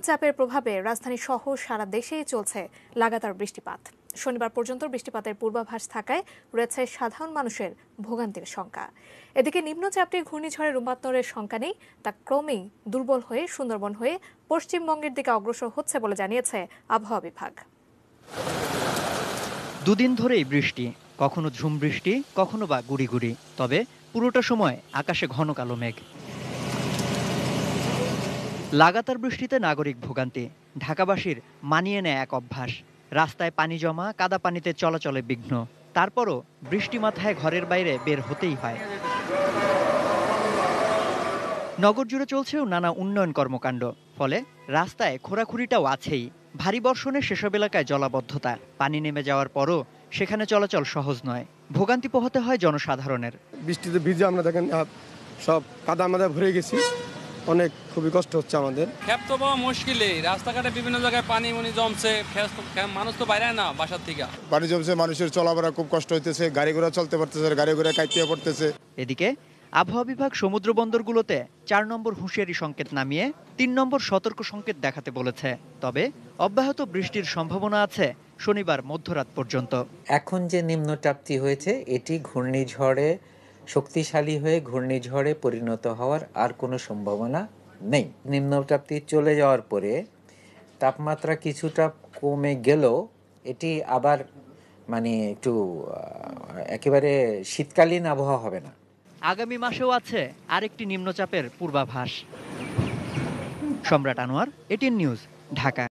নিম্নচাপের প্রভাবে রাজধানী সহ সারা দেশেই চলছে লাগাতার বৃষ্টিপাত। শনিবার পর্যন্ত বৃষ্টিপাতের পূর্বাভাস থাকায় রয়েছে সাধারণ মানুষের ভোগান্তির শঙ্কা। এদিকে নিম্নচাপটি ঘূর্ণিঝড়ে রূপান্তরের শঙ্কা নেই, তা ক্রমেই দুর্বল হয়ে সুন্দরবন হয়ে পশ্চিমবঙ্গের দিকে অগ্রসর হচ্ছে বলে জানিয়েছে আবহাওয়া বিভাগ। দুদিন ধরেই বৃষ্টি, কখনো ঝুম বৃষ্টি, কখনো বা গুড়ি গুড়ি, তবে পুরোটা সময় আকাশে ঘন কালো মেঘ। লাগাতার বৃষ্টিতে নাগরিক ভোগান্তি, ঢাকাবাসীর মানিয়ে নেয় এক অভ্যাস। রাস্তায় পানি জমা, কাদা পানিতে চলাচলে বিঘ্ন। তারপরও বৃষ্টি মাথায় ঘরের বাইরে বের হতেই হয়। নগর জুড়ে চলছেও নানা উন্নয়ন কর্মকাণ্ড, ফলে রাস্তায় খোঁড়াখুঁড়িটাও আছেই। ভারী বর্ষণে সেসব এলাকায় জলাবদ্ধতা, পানি নেমে যাওয়ার পরও সেখানে চলাচল সহজ নয়। ভোগান্তি পোহাতে হয় জনসাধারণের। বৃষ্টিতে ভিজে আমরা দেখেন সব কাদা আমাদের ভরে গেছি, অনেক খুবই কষ্ট হচ্ছে আমাদের। খেপ তো পাওয়া মুশকিলই, রাস্তাঘাটে বিভিন্ন জায়গায় পানি জমছে, মানুষ তো বাইরে না বাসার থেকে। পানি জমছে, মানুষের চলাফেরা খুব কষ্ট হইতেছে, গাড়ি ঘোড়া চলতে পারতেছে, গাড়ি ঘোড়া কাইতে পড়তেছে। এদিকে আবহাওয়া বিভাগ সমুদ্র বন্দরগুলোতে ৪ নম্বর হুঁশিয়ারি সংকেত নামিয়ে ৩ নম্বর সতর্ক সংকেত দেখাতে বলেছে। তবে অব্যাহত বৃষ্টির সম্ভাবনা আছে শনিবার মধ্যরাত পর্যন্ত। এখন যে নিম্নচাপটি হয়েছে এটি ঘূর্ণিঝড়ে শক্তিশালী হয়ে ঘূর্ণিঝড়ে পরিণত হওয়ার আর কোনো সম্ভাবনা নেই। নিম্নচাপটি চলে যাওয়ার পরে তাপমাত্রা কিছুটা কমে গেলেও এটি আবার একটু একেবারে শীতকালীন আবহাওয়া হবে না। আগামী মাসেও আছে আরেকটি নিম্নচাপের পূর্বাভাস। সম্রাট আনোয়ার, ATN নিউজ, ঢাকা।